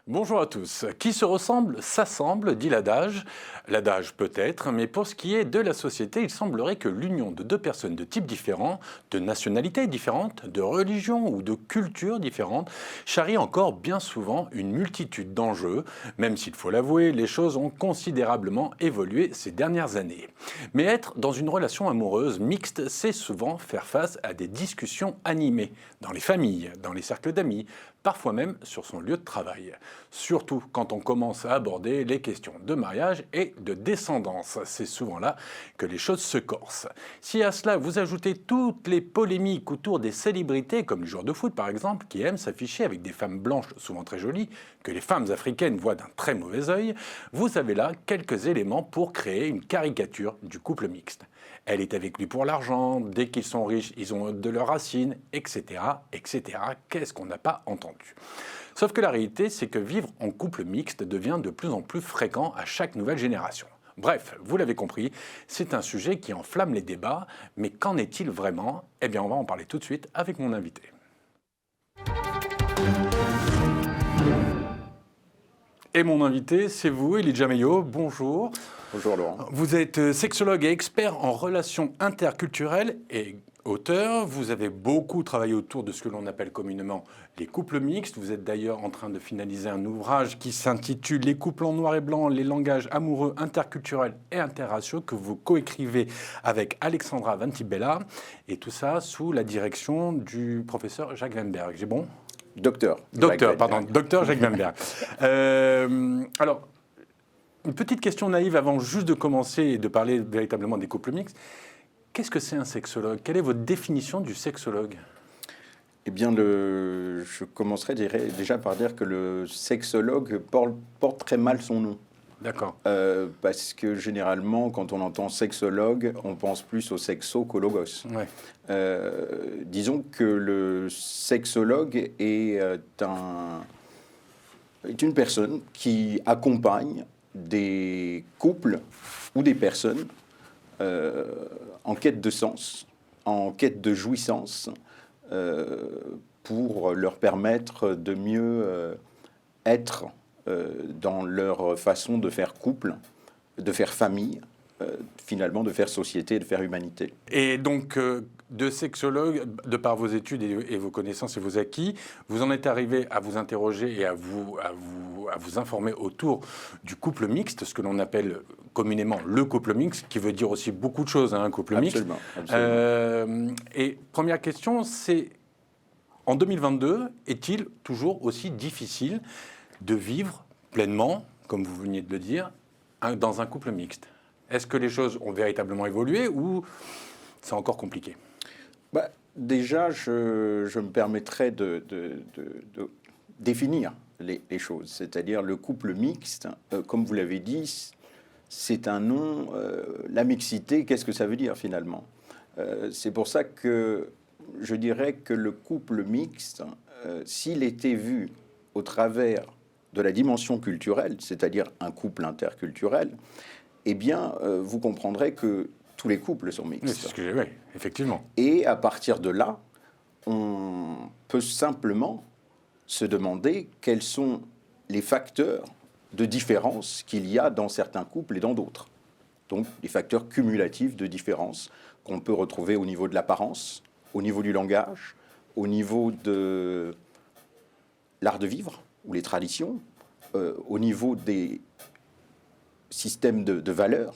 Bonjour à tous. Qui se ressemble s'assemble, dit l'adage. L'adage peut-être, mais pour ce qui est de la société, il semblerait que l'union de deux personnes de types différents, de nationalités différentes, de religions ou de cultures différentes, charrie encore bien souvent une multitude d'enjeux, même s'il faut l'avouer, les choses ont considérablement évolué ces dernières années. Mais être dans une relation amoureuse mixte, c'est souvent faire face à des discussions animées, dans les familles, dans les cercles d'amis, parfois même sur son lieu de travail. Surtout quand on commence à aborder les questions de mariage et de descendance. C'est souvent là que les choses se corsent. Si à cela vous ajoutez toutes les polémiques autour des célébrités, comme les joueurs de foot par exemple, qui aiment s'afficher avec des femmes blanches souvent très jolies, que les femmes africaines voient d'un très mauvais œil, vous avez là quelques éléments pour créer une caricature du couple mixte. Elle est avec lui pour l'argent, dès qu'ils sont riches, ils ont de leurs racines, etc., etc. Qu'est-ce qu'on n'a pas entendu ? Sauf que la réalité, c'est que vivre en couple mixte devient de plus en plus fréquent à chaque nouvelle génération. Bref, vous l'avez compris, c'est un sujet qui enflamme les débats, mais qu'en est-il vraiment ? Eh bien, on va en parler tout de suite avec mon invité. Et mon invité, c'est vous, Elijah Meyo. Bonjour. Bonjour Laurent. Vous êtes sexologue et expert en relations interculturelles et auteur. Vous avez beaucoup travaillé autour de ce que l'on appelle communément les couples mixtes. Vous êtes d'ailleurs en train de finaliser un ouvrage qui s'intitule « Les couples en noir et blanc, les langages amoureux, interculturels et interraciaux » que vous coécrivez avec Alexandra Vantibella. Et tout ça sous la direction du professeur Jacques Weinberg. J'ai bon ? Docteur Jacques Weinberg. Alors, une petite question naïve avant juste de commencer et de parler véritablement des couples mixtes. Qu'est-ce que c'est un sexologue ? Quelle est votre définition du sexologue ? Eh bien, je commencerai déjà par dire que le sexologue porte très mal son nom. D'accord. Parce que généralement, quand on entend sexologue, on pense plus au sexo qu'au logos. Ouais. Disons que le sexologue est une personne qui accompagne des couples ou des personnes en quête de sens, en quête de jouissance, pour leur permettre de mieux être dans leur façon de faire couple, de faire famille, finalement de faire société, de faire humanité. Et donc, de sexologue, de par vos études et vos connaissances et vos acquis, vous en êtes arrivé à vous interroger et à vous informer autour du couple mixte, ce que l'on appelle communément le couple mixte, qui veut dire aussi beaucoup de choses, un couple mixte. Absolument. Et première question, c'est, en 2022, est-il toujours aussi difficile de vivre pleinement, comme vous veniez de le dire, dans un couple mixte ? Est-ce que les choses ont véritablement évolué ou c'est encore compliqué ? Déjà, je me permettrais de définir les choses. C'est-à-dire le couple mixte, comme vous l'avez dit, c'est un nom. La mixité, qu'est-ce que ça veut dire finalement ? C'est pour ça que je dirais que le couple mixte, s'il était vu au travers de la dimension culturelle, c'est-à-dire un couple interculturel, eh bien, vous comprendrez que tous les couples sont mixtes. Oui, effectivement. Et à partir de là, on peut simplement se demander quels sont les facteurs de différence qu'il y a dans certains couples et dans d'autres. Donc, les facteurs cumulatifs de différence qu'on peut retrouver au niveau de l'apparence, au niveau du langage, au niveau de l'art de vivre ou les traditions, au niveau des systèmes de valeurs,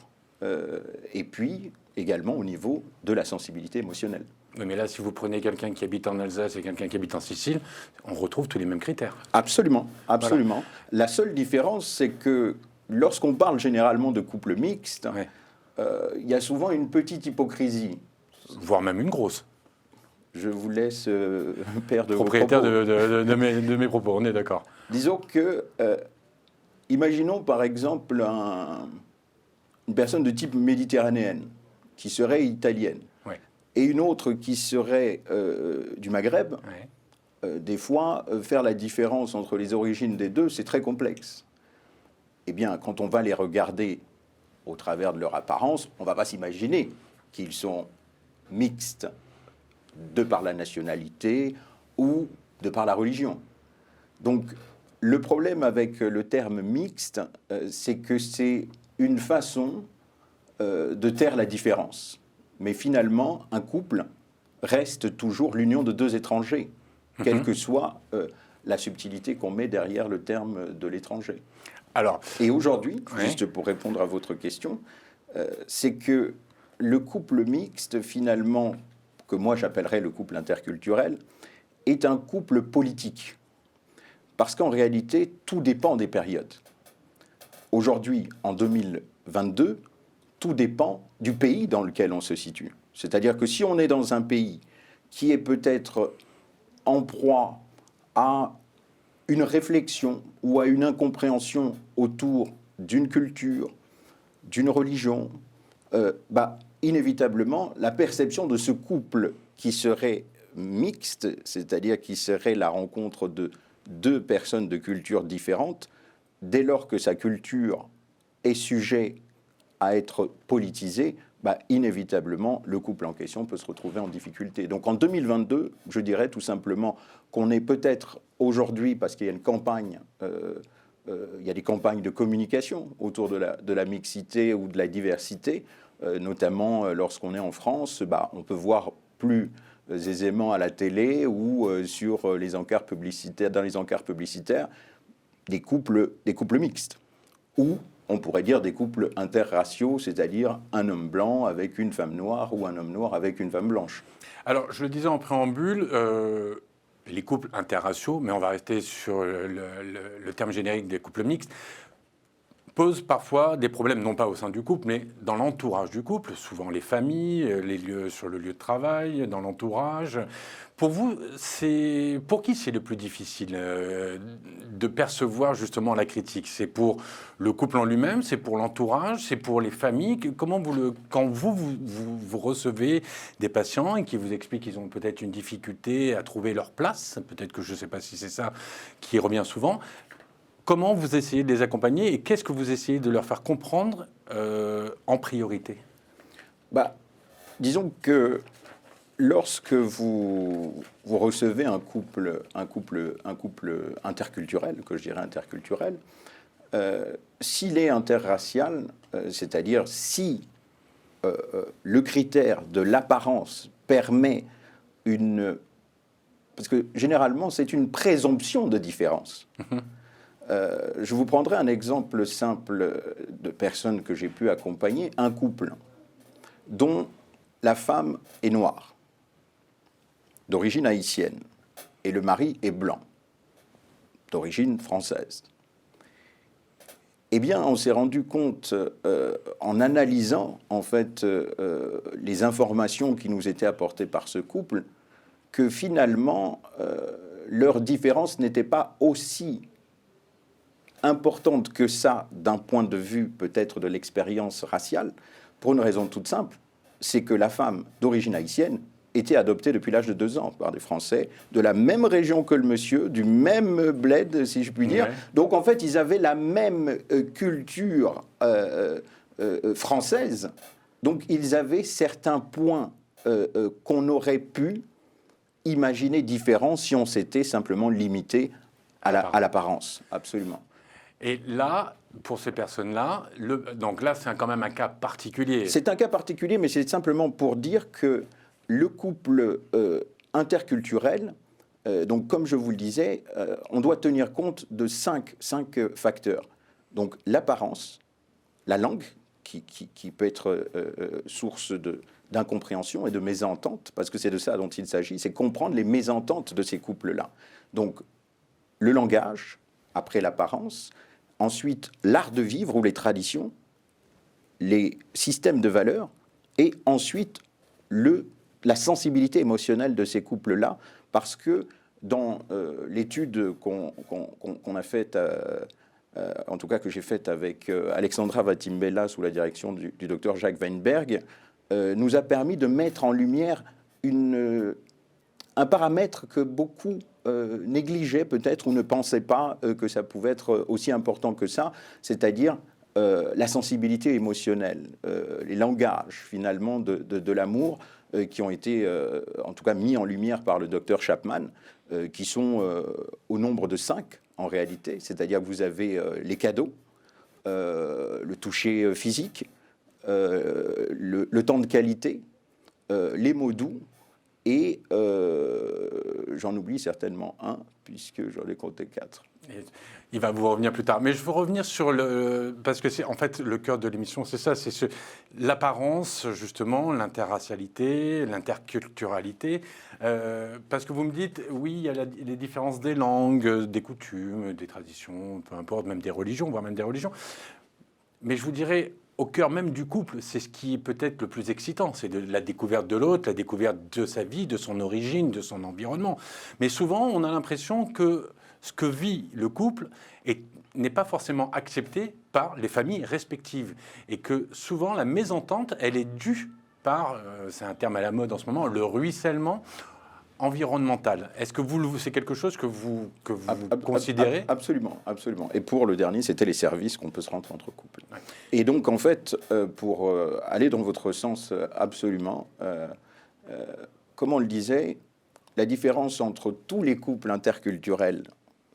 et puis également au niveau de la sensibilité émotionnelle. Oui, mais là, si vous prenez quelqu'un qui habite en Alsace et quelqu'un qui habite en Sicile, on retrouve tous les mêmes critères. Absolument. Voilà. La seule différence, c'est que lorsqu'on parle généralement de couple mixte, il y a souvent une petite hypocrisie. Voire même une grosse. Je vous laisse perdre propriétaire de mes propos, on est d'accord. Disons que, imaginons par exemple une personne de type méditerranéenne qui serait italienne, et une autre qui serait du Maghreb. Des fois, faire la différence entre les origines des deux, c'est très complexe. Eh bien, quand on va les regarder au travers de leur apparence, on ne va pas s'imaginer qu'ils sont mixtes de par la nationalité ou de par la religion. Donc, Le problème avec le terme mixte, c'est que c'est une façon de taire la différence. Mais finalement, un couple reste toujours l'union de deux étrangers, quelle que soit la subtilité qu'on met derrière le terme de l'étranger. Alors, Et aujourd'hui, oui. juste pour répondre à votre question, c'est que le couple mixte, finalement, que moi j'appellerais le couple interculturel, est un couple politique. Parce qu'en réalité, tout dépend des périodes. Aujourd'hui, en 2022, tout dépend du pays dans lequel on se situe. C'est-à-dire que si on est dans un pays qui est peut-être en proie à une réflexion ou à une incompréhension autour d'une culture, d'une religion, inévitablement, la perception de ce couple qui serait mixte, c'est-à-dire qui serait la rencontre de deux personnes de cultures différentes, dès lors que sa culture est sujet à être politisée, inévitablement, le couple en question peut se retrouver en difficulté. Donc en 2022, je dirais tout simplement qu'on est peut-être aujourd'hui, parce qu'il y a une campagne, il y a des campagnes de communication autour de la mixité ou de la diversité, notamment lorsqu'on est en France, on peut voir plus aisément à la télé ou sur les encarts publicitaires, dans les encarts publicitaires, des couples mixtes, ou on pourrait dire des couples interraciaux, c'est-à-dire un homme blanc avec une femme noire ou un homme noir avec une femme blanche. Alors, je le disais en préambule, les couples interraciaux, mais on va rester sur le terme générique des couples mixtes, posent parfois des problèmes, non pas au sein du couple, mais dans l'entourage du couple, souvent les familles, les lieux sur le lieu de travail, dans l'entourage. Pour vous, pour qui c'est le plus difficile de percevoir justement la critique? C'est pour le couple en lui-même, c'est pour l'entourage, c'est pour les familles? Comment quand vous recevez des patients et qui vous expliquent qu'ils ont peut-être une difficulté à trouver leur place, peut-être que je ne sais pas si c'est ça qui revient souvent, comment vous essayez de les accompagner et qu'est-ce que vous essayez de leur faire comprendre en priorité? Disons que lorsque vous recevez un couple interculturel, que je dirais interculturel, s'il est interracial, c'est-à-dire si le critère de l'apparence permet parce que généralement c'est une présomption de différence. Je vous prendrai un exemple simple de personnes que j'ai pu accompagner, un couple dont la femme est noire, d'origine haïtienne, et le mari est blanc, d'origine française. Eh bien, on s'est rendu compte, en analysant en fait les informations qui nous étaient apportées par ce couple, que finalement, leur différence n'était pas aussi importante que ça d'un point de vue peut-être de l'expérience raciale, pour une raison toute simple, c'est que la femme d'origine haïtienne était adoptée depuis l'âge de 2 ans par des Français, de la même région que le monsieur, du même bled, si je puis dire. Ouais. Donc en fait, ils avaient la même culture française, donc ils avaient certains points qu'on aurait pu imaginer différents si on s'était simplement limité à l'apparence, absolument. Et là, pour ces personnes-là, donc là, c'est quand même un cas particulier. C'est un cas particulier, mais c'est simplement pour dire que le couple interculturel, donc comme je vous le disais, on doit tenir compte de cinq facteurs. Donc l'apparence, la langue, qui peut être source d'incompréhension et de mésentente, parce que c'est de ça dont il s'agit, c'est comprendre les mésententes de ces couples-là. Donc le langage, après l'apparence. Ensuite, l'art de vivre ou les traditions, les systèmes de valeurs, et ensuite la sensibilité émotionnelle de ces couples-là, parce que dans l'étude qu'on a faite, en tout cas que j'ai faite avec Alexandra Vatimbella sous la direction du docteur Jacques Weinberg, nous a permis de mettre en lumière un paramètre que beaucoup négligeaient peut-être ou ne pensaient pas que ça pouvait être aussi important que ça, c'est-à-dire la sensibilité émotionnelle, les langages finalement de l'amour qui ont été en tout cas mis en lumière par le docteur Chapman, qui sont au nombre de 5 en réalité, c'est-à-dire que vous avez les cadeaux, le toucher physique, le temps de qualité, les mots doux, et j'en oublie certainement un, puisque j'en ai compté 4. Et il va vous revenir plus tard. Mais je veux revenir sur le... Parce que c'est en fait le cœur de l'émission, c'est ça, c'est l'apparence, justement, l'interracialité, l'interculturalité. Parce que vous me dites, oui, il y a les différences des langues, des coutumes, des traditions, peu importe, même des religions, voire même des religions. Mais je vous dirais, au cœur même du couple, c'est ce qui est peut-être le plus excitant, c'est de la découverte de l'autre, la découverte de sa vie, de son origine, de son environnement. Mais souvent, on a l'impression que ce que vit le couple n'est pas forcément accepté par les familles respectives. Et que souvent, la mésentente, elle est due par, c'est un terme à la mode en ce moment, le ruissellement environnemental. Est-ce que c'est quelque chose que vous considérez? Absolument, absolument. Et pour le dernier, c'était les services qu'on peut se rendre entre couples. Ouais. Et donc, en fait, pour aller dans votre sens absolument, comme on le disait, la différence entre tous les couples interculturels,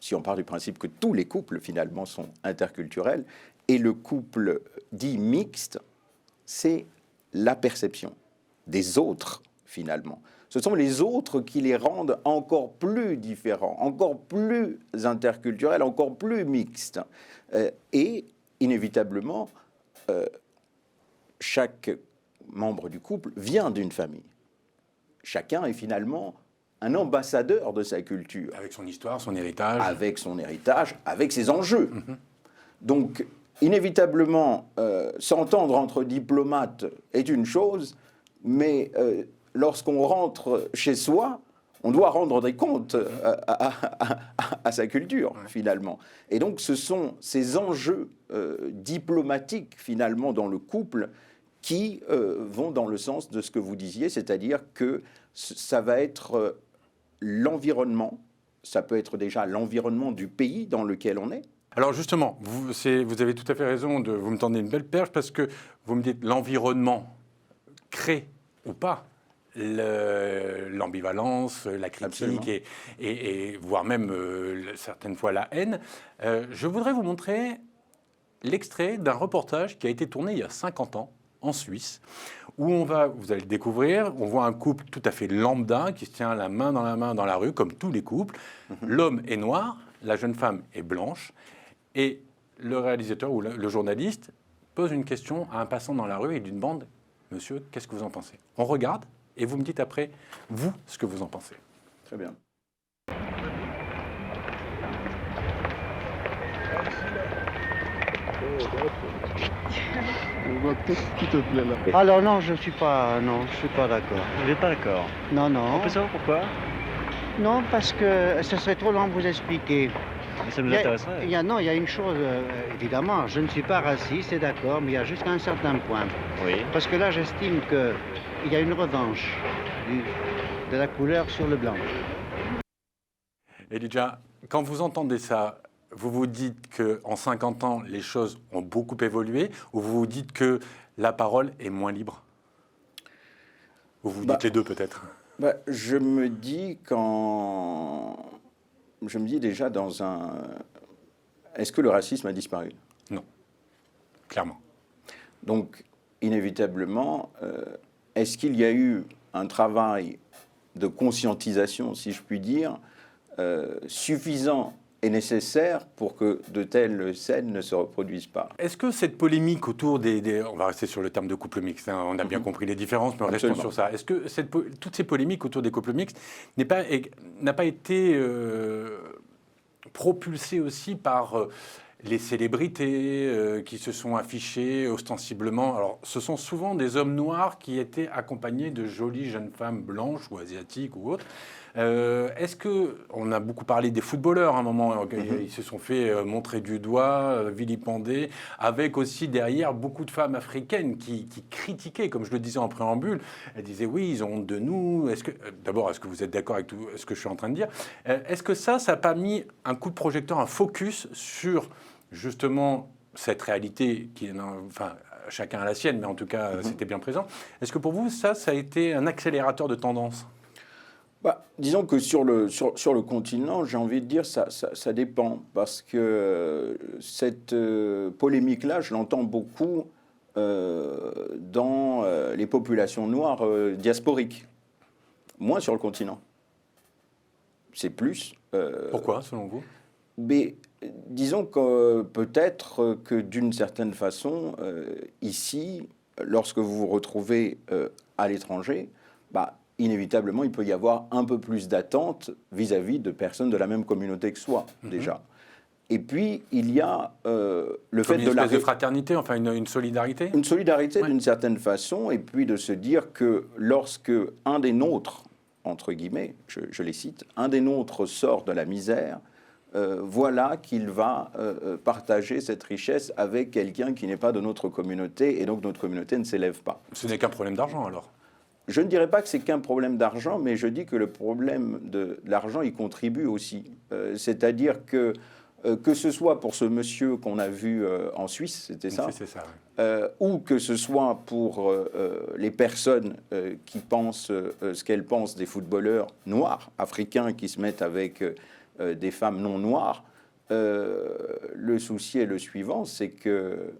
si on part du principe que tous les couples, finalement, sont interculturels, et le couple dit mixte, c'est la perception des autres, finalement. Ce sont les autres qui les rendent encore plus différents, encore plus interculturels, encore plus mixtes. Et inévitablement, chaque membre du couple vient d'une famille. Chacun est finalement un ambassadeur de sa culture. Avec son histoire, son héritage. Avec son héritage, avec ses enjeux. Donc, inévitablement, s'entendre entre diplomates est une chose, mais lorsqu'on rentre chez soi, on doit rendre des comptes à sa culture, finalement. Et donc, ce sont ces enjeux diplomatiques, finalement, dans le couple, qui vont dans le sens de ce que vous disiez, c'est-à-dire que ça va être l'environnement, ça peut être déjà l'environnement du pays dans lequel on est. Alors justement, vous avez tout à fait raison, vous me tendez une belle perche, parce que vous me dites l'environnement crée ou pas l'ambivalence, la critique et voire même certaines fois la haine. Je voudrais vous montrer l'extrait d'un reportage qui a été tourné il y a 50 ans en Suisse, où vous allez le découvrir, on voit un couple tout à fait lambda qui se tient la main dans la rue, comme tous les couples. L'homme est noir, la jeune femme est blanche, et le réalisateur ou le journaliste pose une question à un passant dans la rue et lui demande « Monsieur, qu'est-ce que vous en pensez ?» On regarde, et vous me dites après, vous, ce que vous en pensez. Très bien. On voit tout qui te plaît là. Alors non, je suis pas d'accord. Vous n'êtes pas d'accord? Non, non. On peut savoir pourquoi? Non, parce que ce serait trop long de vous expliquer. Mais ça nous intéresserait. Il y a une chose, évidemment, je ne suis pas raciste, c'est d'accord, mais il y a jusqu'à un certain point. Oui. Parce que là, j'estime qu'il y a une revanche de la couleur sur le blanc. Elijah, quand vous entendez ça, vous vous dites qu'en 50 ans, les choses ont beaucoup évolué, ou vous vous dites que la parole est moins libre? Ou vous dites les deux peut-être? Je me dis déjà est-ce que le racisme a disparu? Non, clairement. Donc, inévitablement, est-ce qu'il y a eu un travail de conscientisation, si je puis dire, suffisant et nécessaire pour que de telles scènes ne se reproduisent pas? Est-ce que cette polémique autour on va rester sur le terme de couple mixte, hein, on a bien compris les différences, mais restons sur ça. Est-ce que toutes ces polémiques autour des couples mixtes n'a pas été propulsée aussi par les célébrités qui se sont affichées ostensiblement? Alors, ce sont souvent des hommes noirs qui étaient accompagnés de jolies jeunes femmes blanches ou asiatiques ou autres. Est-ce que, on a beaucoup parlé des footballeurs à un moment, ils se sont fait montrer du doigt, vilipender, avec aussi derrière beaucoup de femmes africaines qui critiquaient, comme je le disais en préambule, elles disaient oui, ils ont honte de nous. D'abord, est-ce que vous êtes d'accord avec tout ce que je suis en train de dire? Est-ce que ça n'a pas mis un coup de projecteur, un focus sur justement cette réalité qui est, enfin, chacun a la sienne, mais en tout cas, c'était bien présent. Est-ce que pour vous, ça a été un accélérateur de tendance? Disons que sur le continent, j'ai envie de dire, ça dépend. Parce que cette polémique-là, je l'entends beaucoup dans les populations noires diasporiques. Moins sur le continent. C'est plus... Pourquoi, selon vous? Mais disons que peut-être que d'une certaine façon, ici, lorsque vous vous retrouvez à l'étranger, inévitablement, il peut y avoir un peu plus d'attente vis-à-vis de personnes de la même communauté que soi, déjà. Et puis, il y a le fait de la fraternité, enfin une solidarité. Une solidarité d'une certaine façon, et puis de se dire que lorsque un des nôtres, entre guillemets, je les cite, un des nôtres sort de la misère, voilà qu'il va partager cette richesse avec quelqu'un qui n'est pas de notre communauté, et donc notre communauté ne s'élève pas. Ce n'est qu'un problème d'argent, alors? Je ne dirais pas que c'est qu'un problème d'argent, mais je dis que le problème de l'argent y contribue aussi. C'est-à-dire que ce soit pour ce monsieur qu'on a vu en Suisse, c'était ça, c'est ça, oui. Ou que ce soit pour les personnes qui pensent ce qu'elles pensent des footballeurs noirs, africains, qui se mettent avec des femmes non noires, le souci est le suivant, c'est que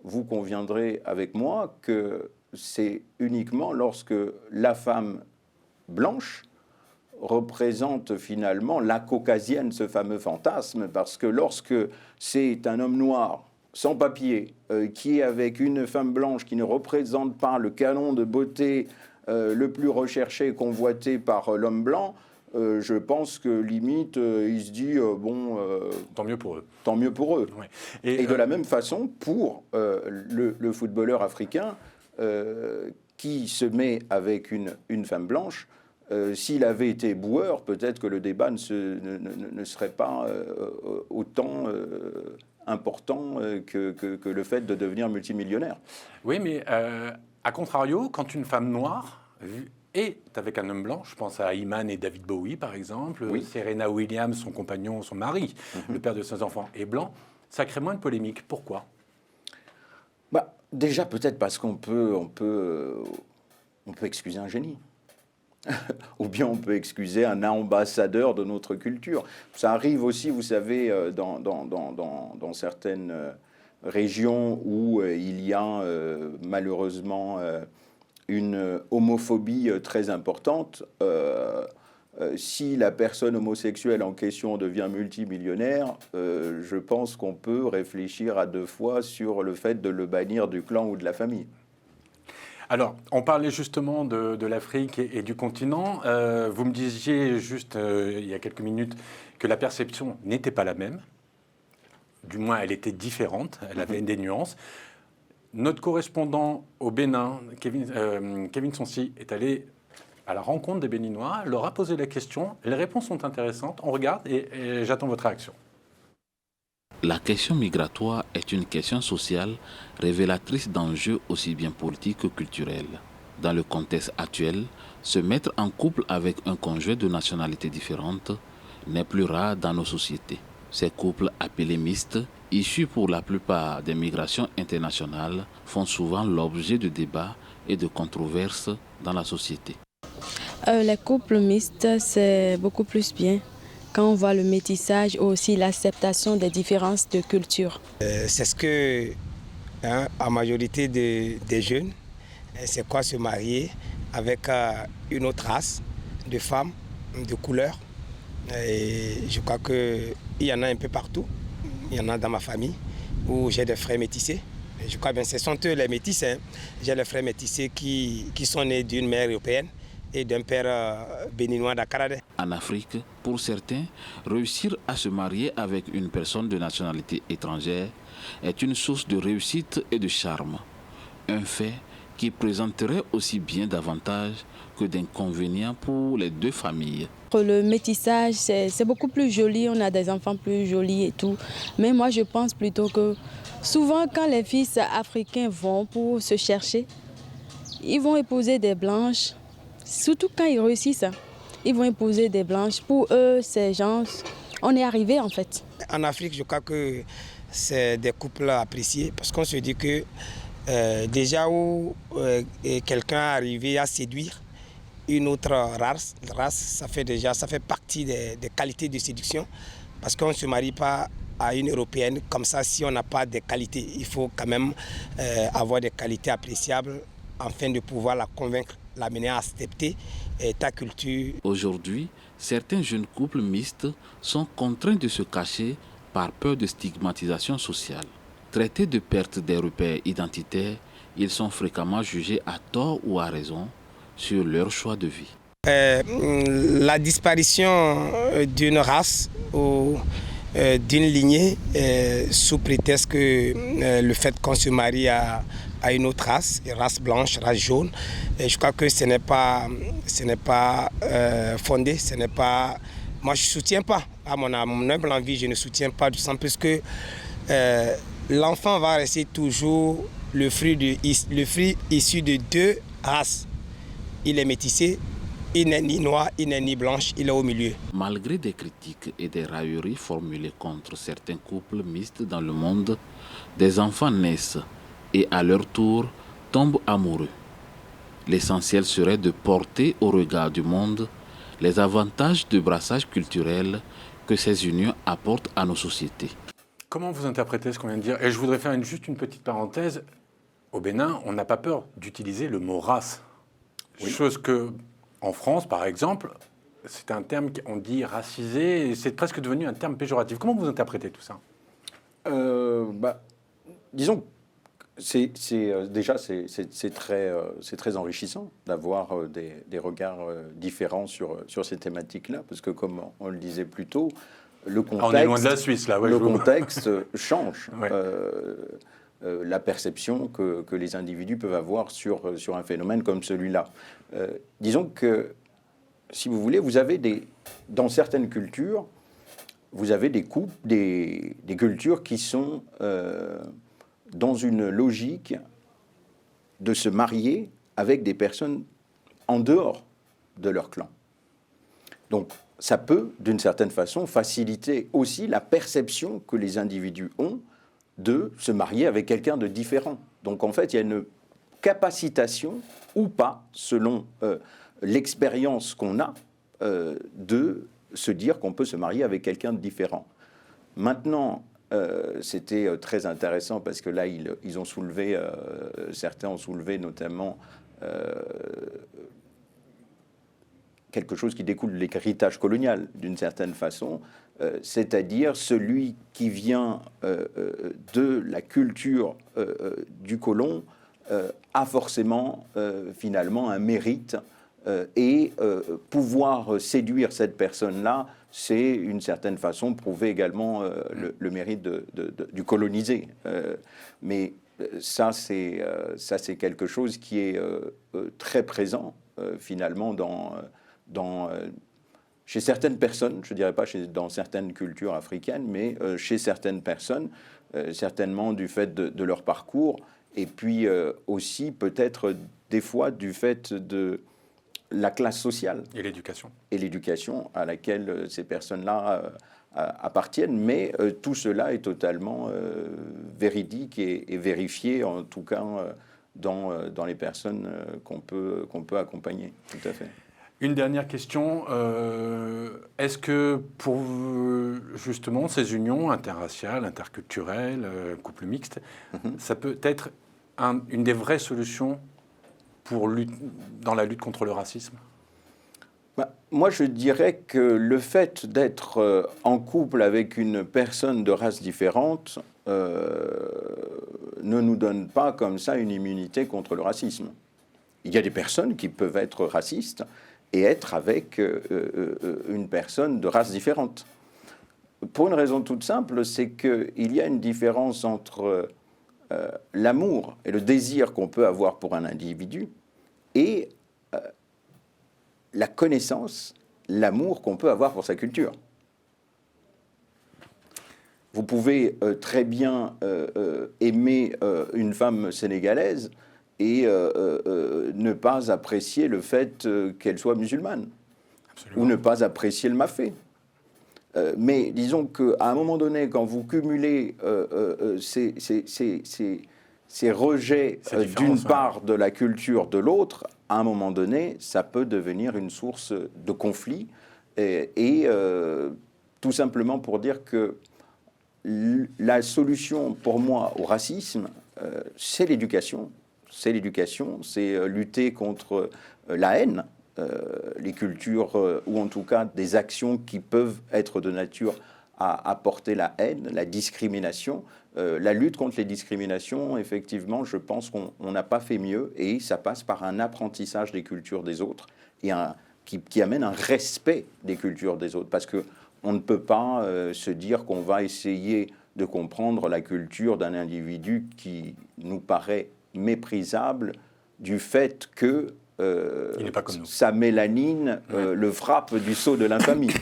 vous conviendrez avec moi que c'est uniquement lorsque la femme blanche représente finalement la caucasienne, ce fameux fantasme, parce que lorsque c'est un homme noir, sans papier, qui est avec une femme blanche qui ne représente pas le canon de beauté le plus recherché et convoité par l'homme blanc, je pense que limite, il se dit, tant mieux pour eux. Tant mieux pour eux. Ouais. Et de la même façon, pour le footballeur africain, qui se met avec une femme blanche, s'il avait été boueur, peut-être que le débat ne serait pas autant important que le fait de devenir multimillionnaire. Oui, mais à contrario, quand une femme noire est avec un homme blanc, je pense à Iman et David Bowie, par exemple, oui. Serena Williams, son compagnon, son mari, le père de ses enfants, est blanc, ça crée moins de polémique. Pourquoi ? Déjà, peut-être parce qu'on peut excuser un génie. Ou bien on peut excuser un ambassadeur de notre culture. Ça arrive aussi, vous savez, dans certaines régions où il y a malheureusement une homophobie très importante. Si la personne homosexuelle en question devient multimillionnaire, je pense qu'on peut réfléchir à deux fois sur le fait de le bannir du clan ou de la famille. Alors, on parlait justement de l'Afrique et du continent. Vous me disiez juste il y a quelques minutes que la perception n'était pas la même. Du moins, elle était différente, elle avait des nuances. Notre correspondant au Bénin, Kevin Sonsi, est allé à la rencontre des Béninois, leur a posé la question. Les réponses sont intéressantes. On regarde et j'attends votre réaction. La question migratoire est une question sociale révélatrice d'enjeux aussi bien politiques que culturels. Dans le contexte actuel, se mettre en couple avec un conjoint de nationalités différentes n'est plus rare dans nos sociétés. Ces couples appelés mixtes, issus pour la plupart des migrations internationales, font souvent l'objet de débats et de controverses dans la société. Les couples mixtes, c'est beaucoup plus bien quand on voit le métissage et aussi l'acceptation des différences de culture. C'est ce que la majorité des jeunes, c'est quoi se marier avec une autre race de femmes, de couleur. Et je crois qu'il y en a un peu partout. Il y en a dans ma famille où j'ai des frères métissés. Et je crois bien que ce sont eux les métis. J'ai les frères métissés qui sont nés d'une mère européenne et d'un père béninois d'Akaradé. En Afrique, pour certains, réussir à se marier avec une personne de nationalité étrangère est une source de réussite et de charme. Un fait qui présenterait aussi bien d'avantages que d'inconvénients pour les deux familles. Le métissage, c'est beaucoup plus joli, on a des enfants plus jolis et tout. Mais moi, je pense plutôt que souvent, quand les fils africains vont pour se chercher, ils vont épouser des blanches. Surtout quand ils réussissent, ils vont épouser des blanches. Pour eux, ces gens, on est arrivé en fait. En Afrique, je crois que c'est des couples appréciés parce qu'on se dit que déjà où quelqu'un est arrivé à séduire une autre race, ça fait partie des qualités de séduction, parce qu'on ne se marie pas à une européenne comme ça si on n'a pas de qualités. Il faut quand même avoir des qualités appréciables afin de pouvoir la convaincre, l'amener à accepter ta culture. Aujourd'hui, certains jeunes couples mixtes sont contraints de se cacher par peur de stigmatisation sociale. Traités de perte des repères identitaires, ils sont fréquemment jugés à tort ou à raison sur leur choix de vie. La disparition d'une race ou d'une lignée sous prétexte que le fait qu'on se marie à une autre race blanche, race jaune, je crois que ce n'est pas fondé, ce n'est pas... Moi, je ne soutiens pas, à mon humble envie, je ne soutiens pas du sens, puisque l'enfant va rester toujours le fruit issu de deux races. Il est métissé, il n'est ni noir, il n'est ni blanche, il est au milieu. Malgré des critiques et des railleries formulées contre certains couples mixtes dans le monde, des enfants naissent et à leur tour tombent amoureux. L'essentiel serait de porter au regard du monde les avantages de brassage culturel que ces unions apportent à nos sociétés. Comment vous interprétez ce qu'on vient de dire? Et je voudrais faire juste une petite parenthèse. Au Bénin, on n'a pas peur d'utiliser le mot race. Oui. Chose que, en France, par exemple, c'est un terme qu'on dit racisé, et c'est presque devenu un terme péjoratif. Comment vous interprétez tout ça? Disons, c'est très enrichissant d'avoir des regards différents sur ces thématiques-là, parce que comme on le disait plus tôt, le contexte, on est loin de la Suisse, là. Ouais, le contexte change. Ouais. La perception que les individus peuvent avoir sur un phénomène comme celui-là. Disons que, si vous voulez, vous avez dans certaines cultures, vous avez des couples, des cultures qui sont dans une logique de se marier avec des personnes en dehors de leur clan. Donc, ça peut, d'une certaine façon, faciliter aussi la perception que les individus ont de se marier avec quelqu'un de différent. Donc, en fait, il y a une capacitation, ou pas, selon l'expérience qu'on a, de se dire qu'on peut se marier avec quelqu'un de différent. Maintenant, c'était très intéressant parce que là, ils ont soulevé, certains ont soulevé notamment quelque chose qui découle de l'héritage colonial, d'une certaine façon, c'est-à-dire celui qui vient de la culture du colon a forcément, finalement, un mérite et pouvoir séduire cette personne-là, c'est, d'une certaine façon, prouver également le mérite du colonisé. Mais ça, c'est quelque chose qui est très présent, finalement, chez certaines personnes, je ne dirais pas dans certaines cultures africaines, mais chez certaines personnes, certainement du fait de leur parcours, et puis aussi peut-être des fois du fait de la classe sociale. Et l'éducation. Et l'éducation à laquelle ces personnes-là appartiennent, mais tout cela est totalement véridique et vérifié, en tout cas dans les personnes qu'on peut accompagner, tout à fait. Une dernière question. Est-ce que pour justement ces unions interraciales, interculturelles, couples mixtes, ça peut être une des vraies solutions dans la lutte contre le racisme? Moi, je dirais que le fait d'être en couple avec une personne de race différente ne nous donne pas comme ça une immunité contre le racisme. Il y a des personnes qui peuvent être racistes et être avec une personne de race différente. Pour une raison toute simple, c'est qu'il y a une différence entre l'amour et le désir qu'on peut avoir pour un individu et la connaissance, l'amour qu'on peut avoir pour sa culture. Vous pouvez très bien aimer une femme sénégalaise et ne pas apprécier le fait qu'elle soit musulmane. Absolument. Ou ne pas apprécier le mafé. Mais disons qu'à un moment donné, quand vous cumulez ces rejets Ces différences, d'une ouais. part de la culture de l'autre, à un moment donné, ça peut devenir une source de conflit. Tout simplement pour dire que la solution pour moi au racisme, c'est l'éducation. C'est l'éducation, c'est lutter contre la haine, les cultures, ou en tout cas des actions qui peuvent être de nature à apporter la haine, la discrimination. La lutte contre les discriminations, effectivement, je pense qu'on n'a pas fait mieux, et ça passe par un apprentissage des cultures des autres et qui amène un respect des cultures des autres, parce qu'on ne peut pas se dire qu'on va essayer de comprendre la culture d'un individu qui nous paraît méprisable du fait que Il n'est pas comme nous. sa mélanine le frappe du sceau de l'infamie.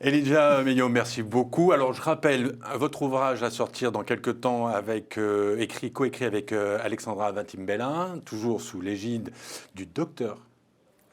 Elijah Meillot, merci beaucoup. Alors, je rappelle votre ouvrage à sortir dans quelques temps, coécrit avec Alexandra Vatimbellin, toujours sous l'égide du docteur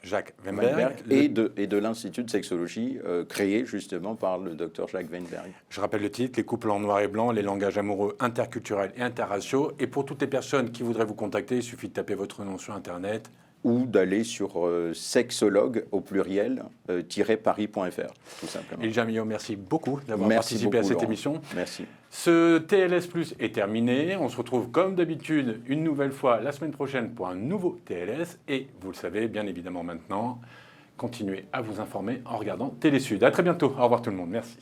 Jacques Weinberg. Et de l'Institut de sexologie créé justement par le docteur Jacques Weinberg. Je rappelle le titre, Les couples en noir et blanc, les langages amoureux interculturels et interraciaux. Et pour toutes les personnes qui voudraient vous contacter, il suffit de taper votre nom sur Internet. Ou d'aller sur sexologue au pluriel -paris.fr, tout simplement. Elijah Meillot, merci beaucoup d'avoir Merci participé à beaucoup, cette Laurent. émission. Merci. Ce TLS Plus est terminé. On se retrouve comme d'habitude une nouvelle fois la semaine prochaine pour un nouveau TLS. Et vous le savez, bien évidemment maintenant, continuez à vous informer en regardant Télé Sud. À très bientôt. Au revoir tout le monde. Merci.